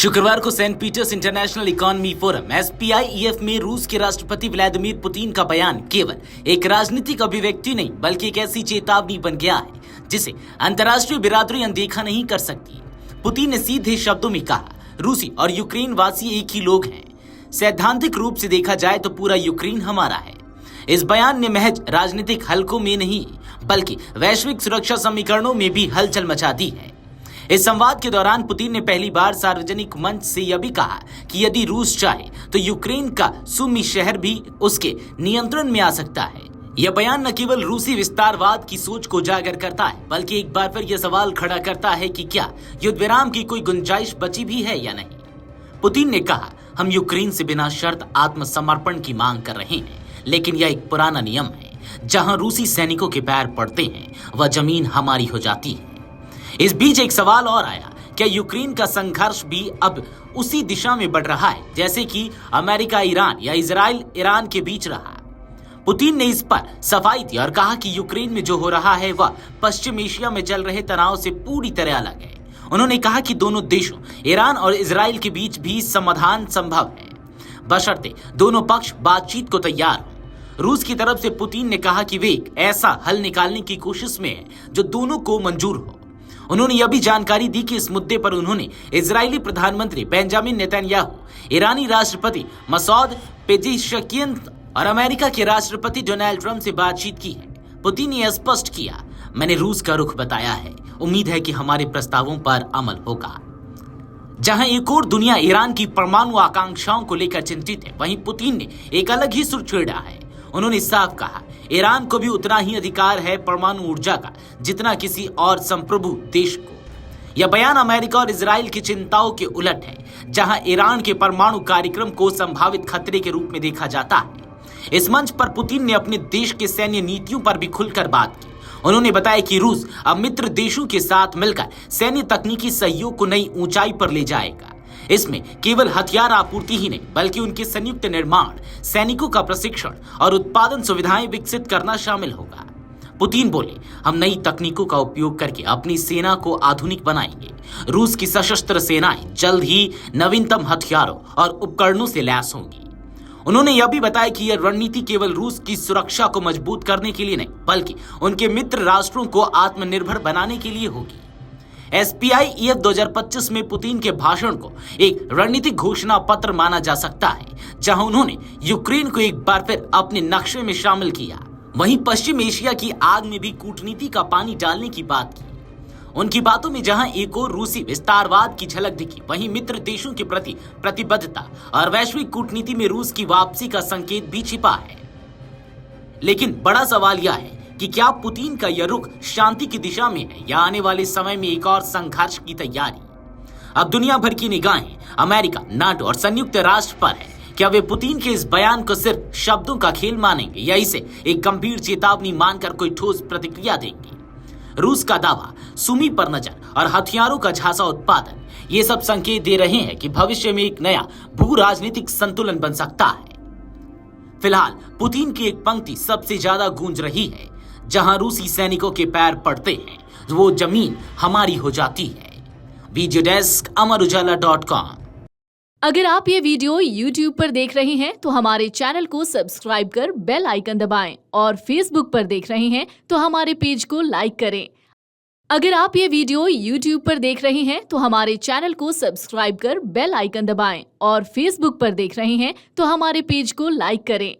शुक्रवार को Saint Peters international economy forum SPIEF में रूस के राष्ट्रपति व्लादिमीर पुतिन का बयान केवल एक राजनीतिक अभिव्यक्ति नहीं बल्कि एक ऐसी चेतावनी बन गया है जिसे अंतर्राष्ट्रीय बिरादरी अनदेखा नहीं कर सकती। पुतिन ने सीधे शब्दों में कहा, रूसी और यूक्रेन वासी एक ही लोग हैं। सैद्धांतिक रूप से देखा जाए तो पूरा यूक्रेन हमारा है। इस बयान ने महज राजनीतिक हलकों में नहीं बल्कि वैश्विक सुरक्षा समीकरणों में भी हलचल मचा दी है। इस संवाद के दौरान पुतिन ने पहली बार सार्वजनिक मंच से यह भी कहा कि यदि रूस चाहे तो यूक्रेन का सुमी शहर भी उसके नियंत्रण में आ सकता है। यह बयान न केवल रूसी विस्तारवाद की सोच को उजागर करता है बल्कि एक बार फिर यह सवाल खड़ा करता है कि क्या युद्ध विराम की कोई गुंजाइश बची भी है या नहीं। पुतिन ने कहा, हम यूक्रेन से बिना शर्त आत्मसमर्पण की मांग कर रहे हैं, लेकिन यह एक पुराना नियम है। जहां रूसी सैनिकों के पैर पड़ते हैं वह जमीन हमारी हो जाती है। इस बीच एक सवाल और आया, क्या यूक्रेन का संघर्ष भी अब उसी दिशा में बढ़ रहा है जैसे कि अमेरिका ईरान या इजराइल ईरान के बीच रहा। पुतिन ने इस पर सफाई दी और कहा कि यूक्रेन में जो हो रहा है वह पश्चिम एशिया में चल रहे तनाव से पूरी तरह अलग है। उन्होंने कहा कि दोनों देशों ईरान और इजराइल के बीच भी समाधान संभव है, बशर्ते दोनों पक्ष बातचीत को तैयार हों। रूस की तरफ से पुतिन ने कहा कि वे एक ऐसा हल निकालने की कोशिश में है जो दोनों को मंजूर हो। उन्होंने यह भी जानकारी दी कि इस मुद्दे पर उन्होंने इजरायली प्रधानमंत्री बेंजामिन नेतन्याहू, ईरानी राष्ट्रपति मसूद पेजेश्कियन और अमेरिका के राष्ट्रपति डोनाल्ड ट्रंप से बातचीत की है। पुतिन ने स्पष्ट किया, मैंने रूस का रुख बताया है, उम्मीद है कि हमारे प्रस्तावों पर अमल होगा। जहां एक और दुनिया ईरान की परमाणु आकांक्षाओं को लेकर चिंतित है, वहीं पुतिन ने एक अलग ही सुर छेड़ा है। उन्होंने साफ कहा, ईरान को भी उतना ही अधिकार है परमाणु ऊर्जा का जितना किसी और संप्रभु देश को। यह बयान अमेरिका और इजराइल की चिंताओं के उलट है, जहां ईरान के परमाणु कार्यक्रम को संभावित खतरे के रूप में देखा जाता है। इस मंच पर पुतिन ने अपने देश के सैन्य नीतियों पर भी खुलकर बात की। उन्होंने बताया कि रूस अब मित्र देशों के साथ मिलकर सैन्य तकनीकी सहयोग को नई ऊंचाई पर ले जाएगा। इसमें केवल हथियार आपूर्ति ही नहीं बल्कि उनके संयुक्त निर्माण, सैनिकों का प्रशिक्षण और उत्पादन सुविधाएं विकसित करना शामिल होगा। पुतिन बोले, हम नई तकनीकों का उपयोग करके अपनी सेना को आधुनिक बनाएंगे। रूस की सशस्त्र सेनाएं जल्द ही नवीनतम हथियारों और उपकरणों से लैस होंगी। उन्होंने यह भी बताया कि यह रणनीति केवल रूस की सुरक्षा को मजबूत करने के लिए नहीं बल्कि उनके मित्र राष्ट्रों को आत्मनिर्भर बनाने के लिए होगी। SPIEF 2025 में पुतिन के भाषण को एक रणनीतिक घोषणा पत्र माना जा सकता है, जहां उन्होंने यूक्रेन को एक बार फिर अपने नक्शे में शामिल किया। वहीं पश्चिम एशिया की आग में भी कूटनीति का पानी डालने की बात की। उनकी बातों में जहां एक और रूसी विस्तारवाद की झलक दिखी, वहीं मित्र देशों के प्रति प्रतिबद्धता और वैश्विक कूटनीति में रूस की वापसी का संकेत भी छिपा है। लेकिन बड़ा सवाल यह है कि क्या पुतिन का यह रुख शांति की दिशा में है या आने वाले समय में एक और संघर्ष की तैयारी। अब दुनिया भर की निगाहें अमेरिका, नाटो और संयुक्त राष्ट्र पर है। क्या वे पुतिन के इस बयान को सिर्फ शब्दों का खेल मानेंगे या इसे एक गंभीर चेतावनी मानकर कोई ठोस प्रतिक्रिया देंगे। रूस का दावा, सुमी पर नजर और हथियारों का झांसा उत्पादन, ये सब संकेत दे रहे हैं कि भविष्य में एक नया भू राजनीतिक संतुलन बन सकता है। फिलहाल पुतिन की एक पंक्ति सबसे ज्यादा गूंज रही है, जहां रूसी सैनिकों के पैर पड़ते हैं वो जमीन हमारी हो जाती है। Video desk amarujala.com। अगर आप ये वीडियो YouTube पर देख रहे हैं तो हमारे चैनल को सब्सक्राइब कर बेल आइकन दबाएं और Facebook पर देख रहे हैं तो हमारे पेज को लाइक करें। अगर आप ये वीडियो YouTube पर देख रहे हैं तो हमारे चैनल को सब्सक्राइब कर बेल आइकन दबाएं और Facebook पर देख रहे हैं तो हमारे पेज को लाइक करें।